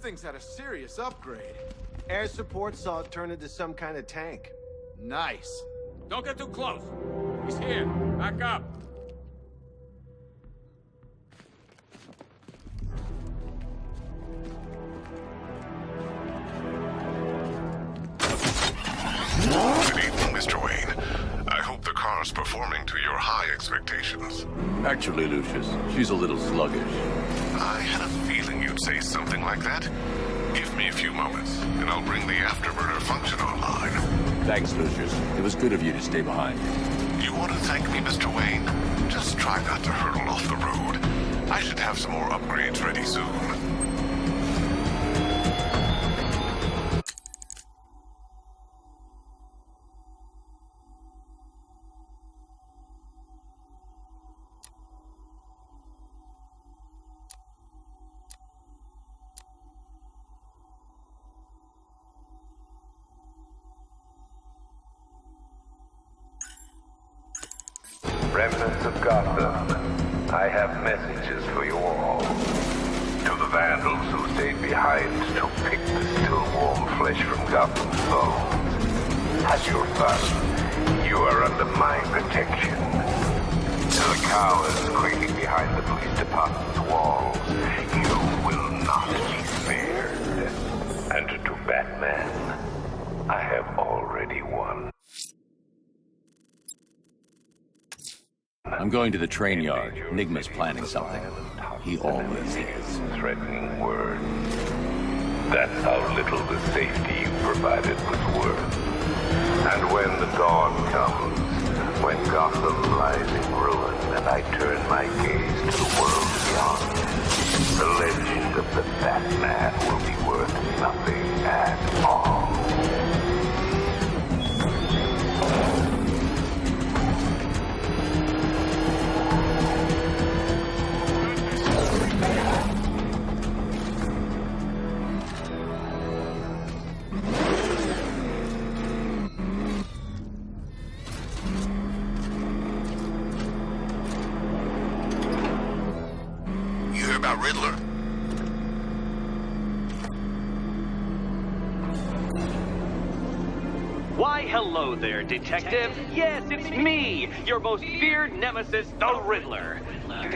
thing's had a serious upgrade. Air support saw it turn into some kind of tank. Nice. Don't get too close. He's here. Back up. Good evening, Mr. Wayne. I hope the car's performing to your high expectations. Actually, Lucius, she's a little sluggish. I had a feeling you'd say something like that. Give me a few moments, and I'll bring the afterburner function online. Thanks, Lucius. It was good of you to stay behind. You want to thank me, Mr. Wayne? Just try not to hurtle off the road. I should have some more upgrades ready soon. Remnants of Gotham, I have messages for you all. To the vandals who stayed behind to pick the still warm flesh from Gotham's bones. Have your fun. You are under my protection. To the cowards quaking behind the police department's walls, you will not be spared. And to Batman, I have already won. I'm going to the train yard. Enigma's planning something. He always is. Threatening words. That's how little the safety you provided was worth. And when the dawn comes, when Gotham lies in ruin, and I turn my gaze to the world beyond, the legend of the Batman will be worth nothing at all. About Riddler? Why, hello there, Detective. Yes, it's me, your most feared nemesis, the Riddler.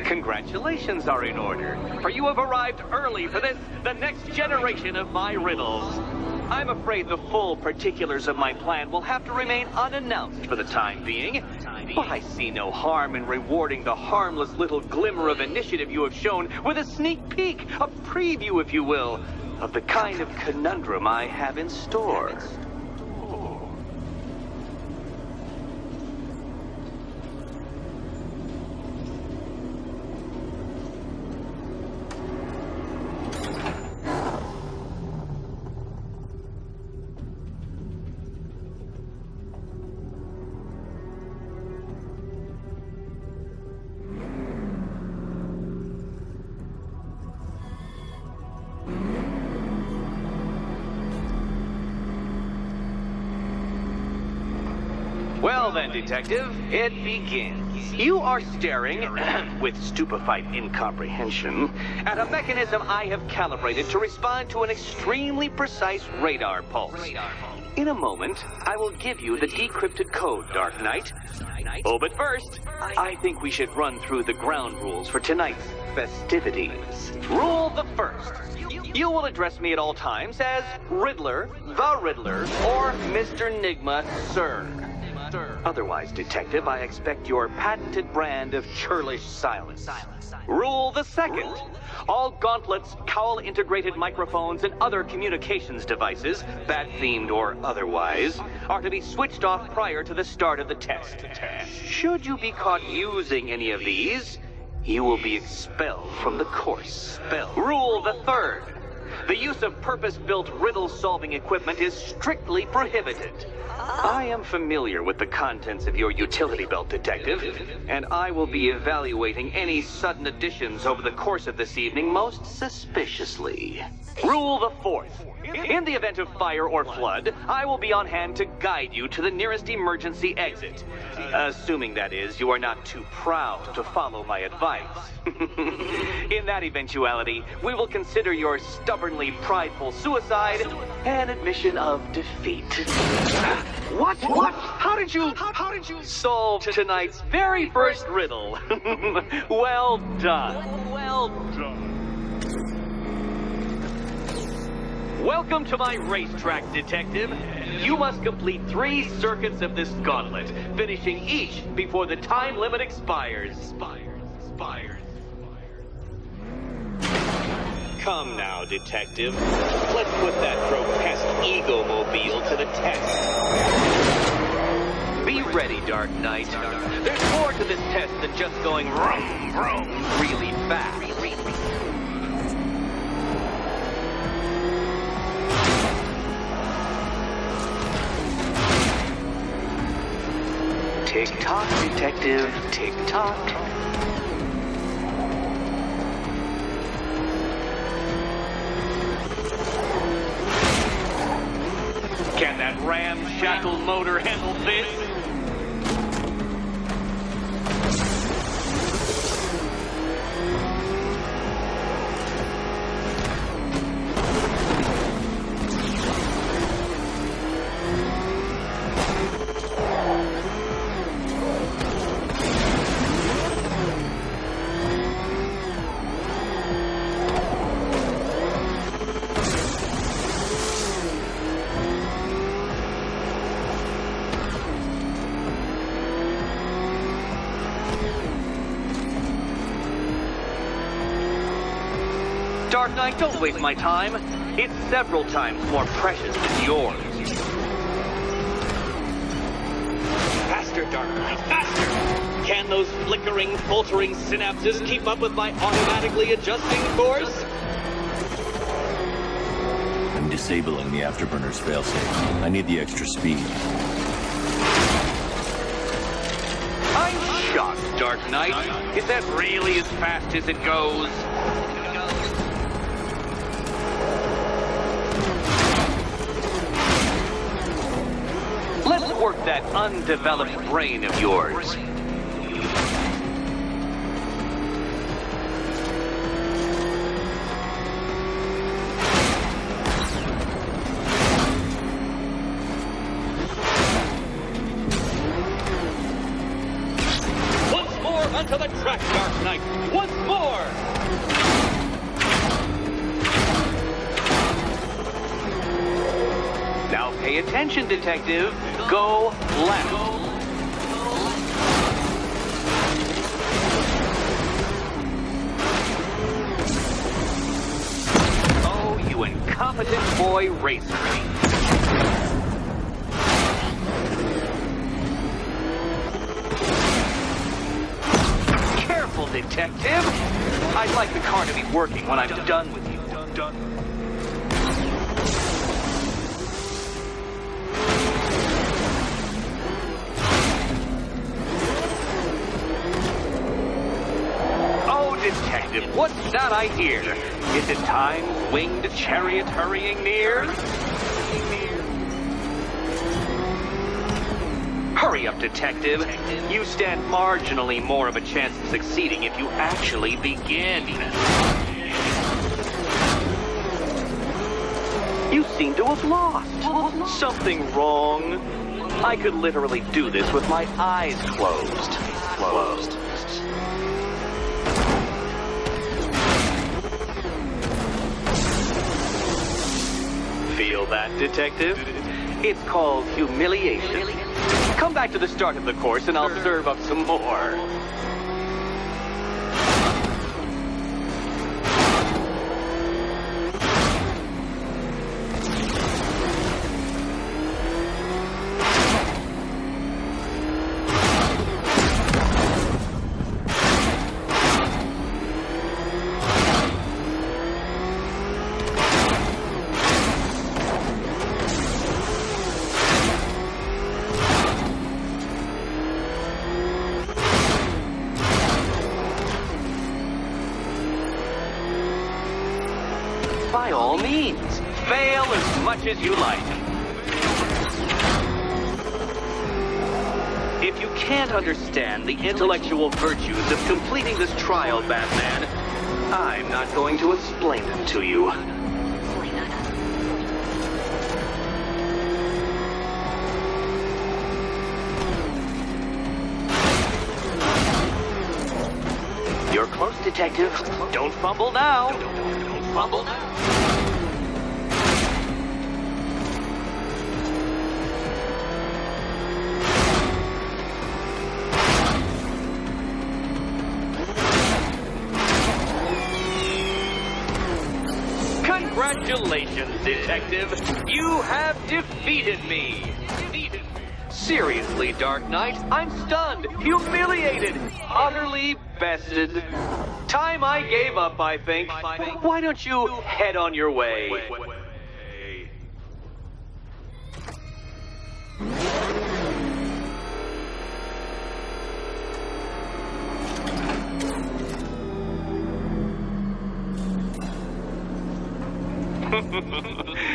Congratulations are in order, for you have arrived early for this, the next generation of my riddles. I'm afraid the full particulars of my plan will have to remain unannounced for the time being, but I see no harm in rewarding the harmless little glimmer of initiative you have shown with a sneak peek, a preview, if you will, of the kind of conundrum I have in store. Well then, Detective, it begins. You are staring, with stupefied incomprehension, at a mechanism I have calibrated to respond to an extremely precise radar pulse. In a moment, I will give you the decrypted code, Dark Knight. Oh, but first, I think we should run through the ground rules for tonight's festivities. Rule the first. You will address me at all times as Riddler, the Riddler, or Mr. Nigma, sir. Otherwise, Detective, I expect your patented brand of churlish silence. Rule the second. All gauntlets, cowl-integrated microphones, and other communications devices, bat-themed or otherwise, are to be switched off prior to the start of the test. Should you be caught using any of these, you will be expelled from the course. Rule the third. The use of purpose-built riddle-solving equipment is strictly prohibited. I am familiar with the contents of your utility belt, Detective, and I will be evaluating any sudden additions over the course of this evening most suspiciously. Rule the fourth. In the event of fire or flood, I will be on hand to guide you to the nearest emergency exit. Assuming, that is, you are not too proud to follow my advice. In that eventuality, we will consider your stubbornly prideful suicide an admission of defeat. What? How did you solve tonight's very first riddle? Well done. Well done. Welcome to my racetrack, Detective. You must complete 3 circuits of this gauntlet, finishing each before the time limit expires. Come now, Detective. Let's put that grotesque ego-mobile to the test. Be ready, Dark Knight. There's more to this test than just going vroom, vroom really fast. Tick-tock, Detective, tick-tock. Can that ramshackle motor handle this? Dark Knight, don't waste my time. It's several times more precious than yours. Faster, Dark Knight, faster! Can those flickering, faltering synapses keep up with my automatically adjusting course? I'm disabling the afterburner's failsafe. I need the extra speed. I'm shocked, Dark Knight. Is that really as fast as it goes? Let's work that undeveloped brain of yours. Once more onto the track, Dark Knight. Once more! Now pay attention, Detective. Go left. Oh, you incompetent boy racer. Careful, Detective. I'd like the car to be working when I'm done with you. Detective, what's that I hear? Is it time's winged chariot hurrying near? Hurry up, Detective. You stand marginally more of a chance of succeeding if you actually begin. You seem to have lost. Something wrong? I could literally do this with my eyes closed. Feel that, Detective? It's called humiliation. Come back to the start of the course and I'll serve up some more. means. Fail as much as you like. If you can't understand the intellectual virtues of completing this trial, Batman, I'm not going to explain them to you. You're close, Detective. Don't fumble now. Don't fumble now. Congratulations, Detective. You have defeated me. Seriously, Dark Knight, I'm stunned, humiliated, utterly bested. Time I gave up, I think. Why don't you head on your way?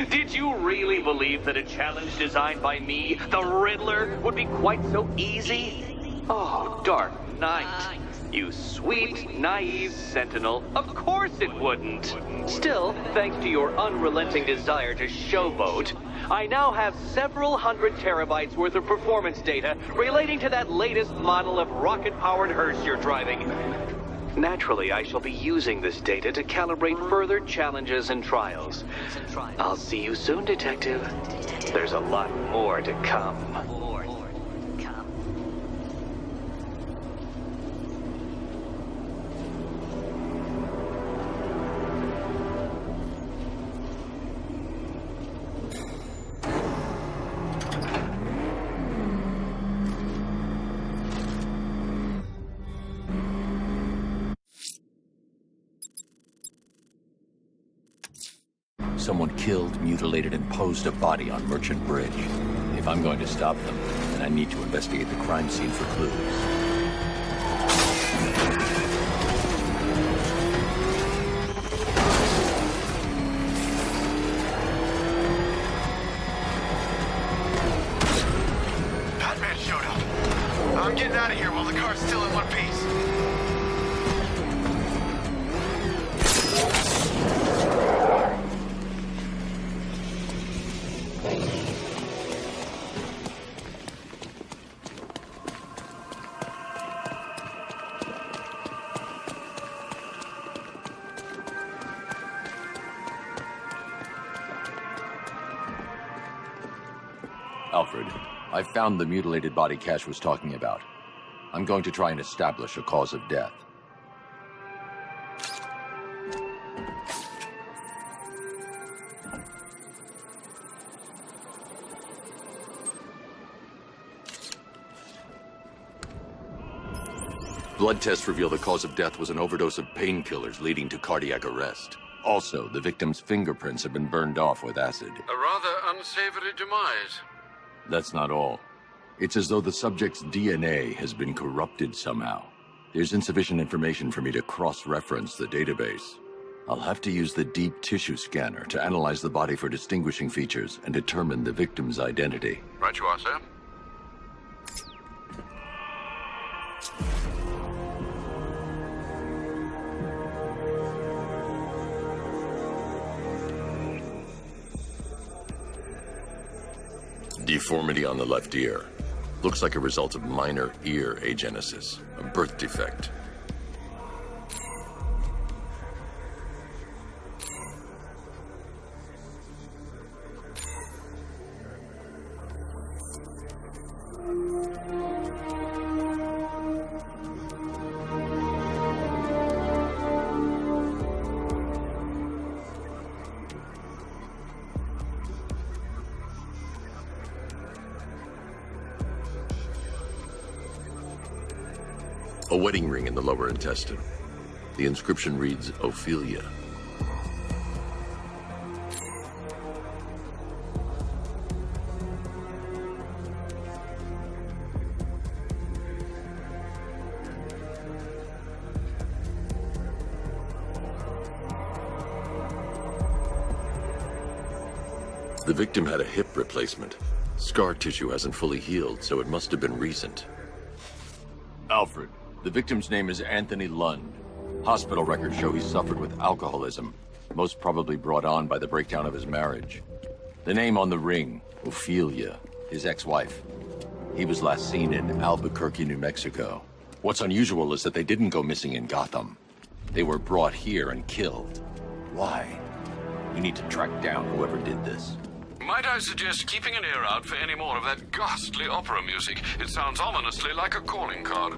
Did you really believe that a challenge designed by me, the Riddler, would be quite so easy? Oh, Dark Knight. You sweet, naive sentinel. Of course it wouldn't. Still, thanks to your unrelenting desire to showboat, I now have several hundred terabytes worth of performance data relating to that latest model of rocket-powered hearse you're driving. Naturally, I shall be using this data to calibrate further challenges and trials. I'll see you soon, Detective. There's a lot more to come. Someone killed, mutilated, and posed a body on Merchant Bridge. If I'm going to stop them, then I need to investigate the crime scene for clues. Batman showed up. I'm getting out of here while the car's still in one piece. Alfred, I found the mutilated body Cash was talking about. I'm going to try and establish a cause of death. Blood tests reveal the cause of death was an overdose of painkillers leading to cardiac arrest. Also, the victim's fingerprints have been burned off with acid. A rather unsavory demise. That's not all. It's as though the subject's DNA has been corrupted somehow. There's insufficient information for me to cross-reference the database. I'll have to use the deep tissue scanner to analyze the body for distinguishing features and determine the victim's identity. Right you are, sir. Deformity on the left ear. Looks like a result of minor ear agenesis, a birth defect. A wedding ring in the lower intestine. The inscription reads, Ophelia. The victim had a hip replacement. Scar tissue hasn't fully healed, so it must have been recent. Alfred, the victim's name is Anthony Lund. Hospital records show he suffered with alcoholism, most probably brought on by the breakdown of his marriage. The name on the ring, Ophelia, his ex-wife. He was last seen in Albuquerque, New Mexico. What's unusual is that they didn't go missing in Gotham. They were brought here and killed. Why? We need to track down whoever did this. Might I suggest keeping an ear out for any more of that ghastly opera music? It sounds ominously like a calling card.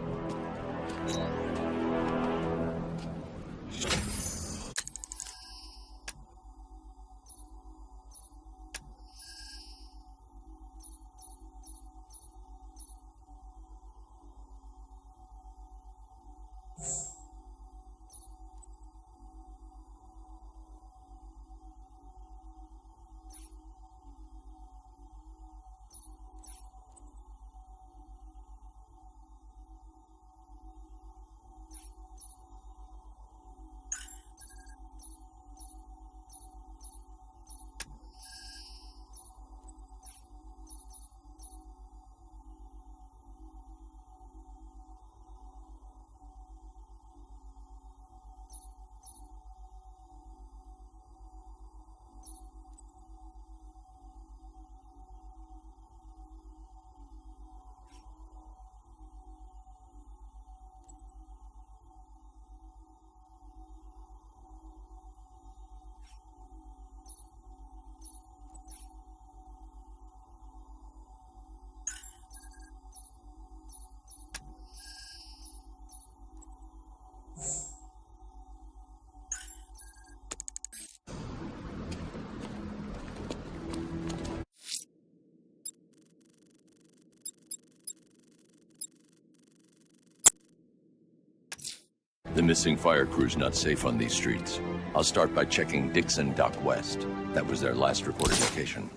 The missing fire crew's not safe on these streets. I'll start by checking Dixon Dock West. That was their last reported location.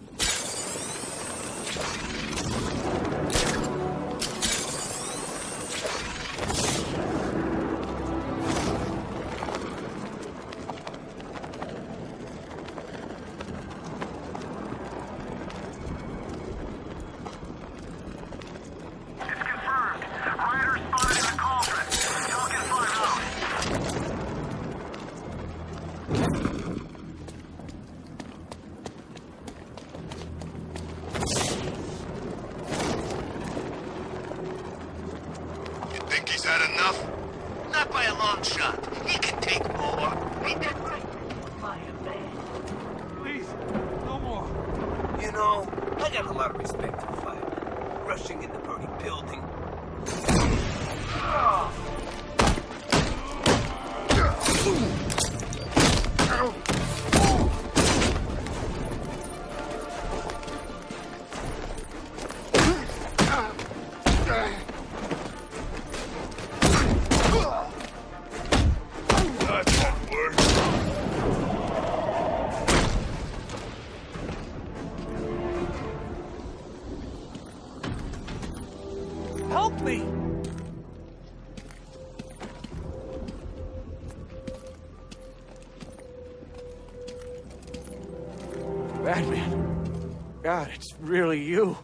Batman. God, it's really you.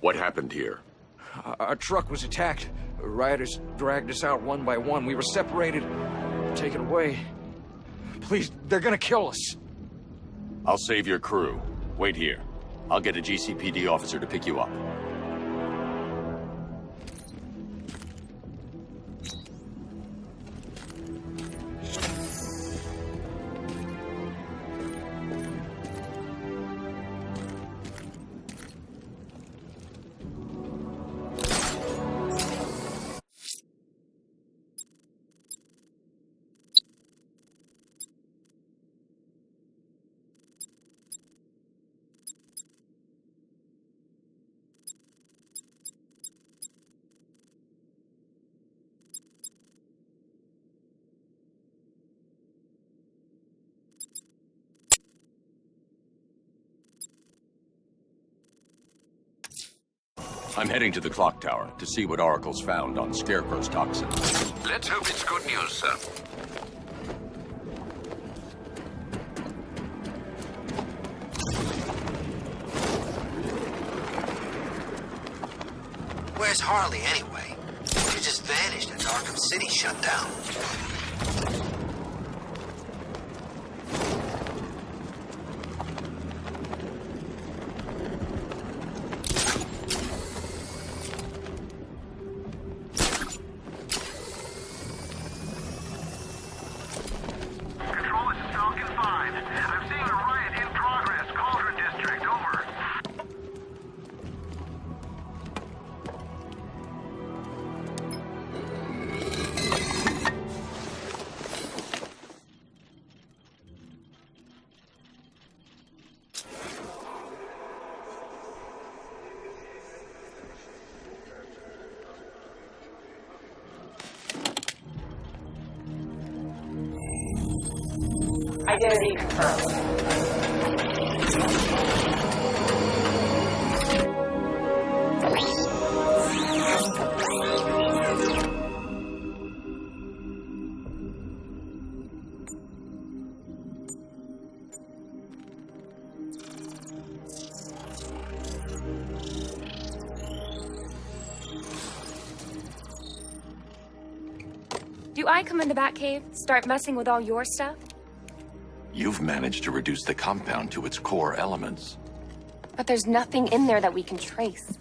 What happened here? Our truck was attacked. Rioters dragged us out one by one. We were separated, taken away. Please, they're gonna kill us. I'll save your crew. Wait here. I'll get a GCPD officer to pick you up. I'm heading to the clock tower to see what Oracle's found on Scarecrow's toxin. Let's hope it's good news, sir. Where's Harley, anyway? She just vanished as Arkham City shut down. Control, this is Falcon 5. I'm seeing a riot in progress. Cauldron District, over. Identity confirmed. Do I come into Batcave, start messing with all your stuff? You've managed to reduce the compound to its core elements. But there's nothing in there that we can trace.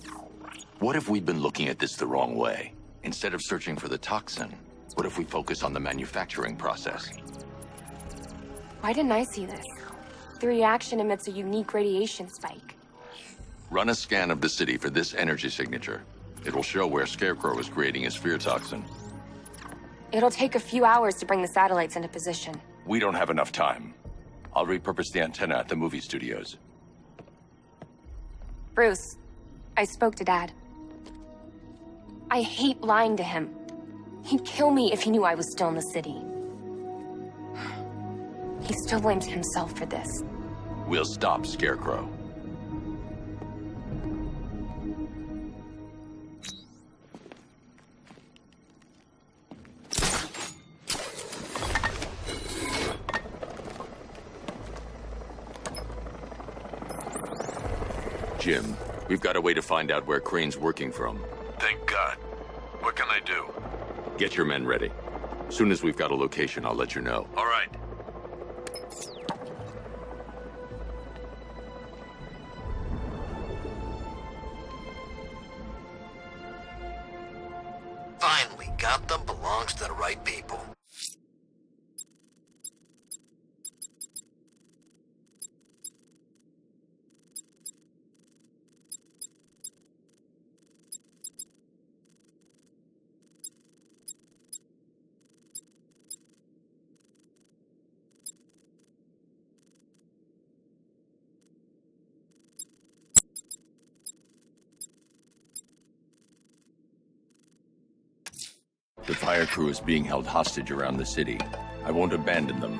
What if we've been looking at this the wrong way? Instead of searching for the toxin, what if we focus on the manufacturing process? Why didn't I see this? The reaction emits a unique radiation spike. Run a scan of the city for this energy signature. It'll show where Scarecrow is creating his fear toxin. It'll take a few hours to bring the satellites into position. We don't have enough time. I'll repurpose the antenna at the movie studios. Bruce, I spoke to Dad. I hate lying to him. He'd kill me if he knew I was still in the city. He still blames himself for this. We'll stop Scarecrow. Jim, we've got a way to find out where Crane's working from. Thank God. What can I do? Get your men ready. Soon as we've got a location, I'll let you know. All right. Finally, Gotham belongs to the right people. The fire crew is being held hostage around the city. I won't abandon them.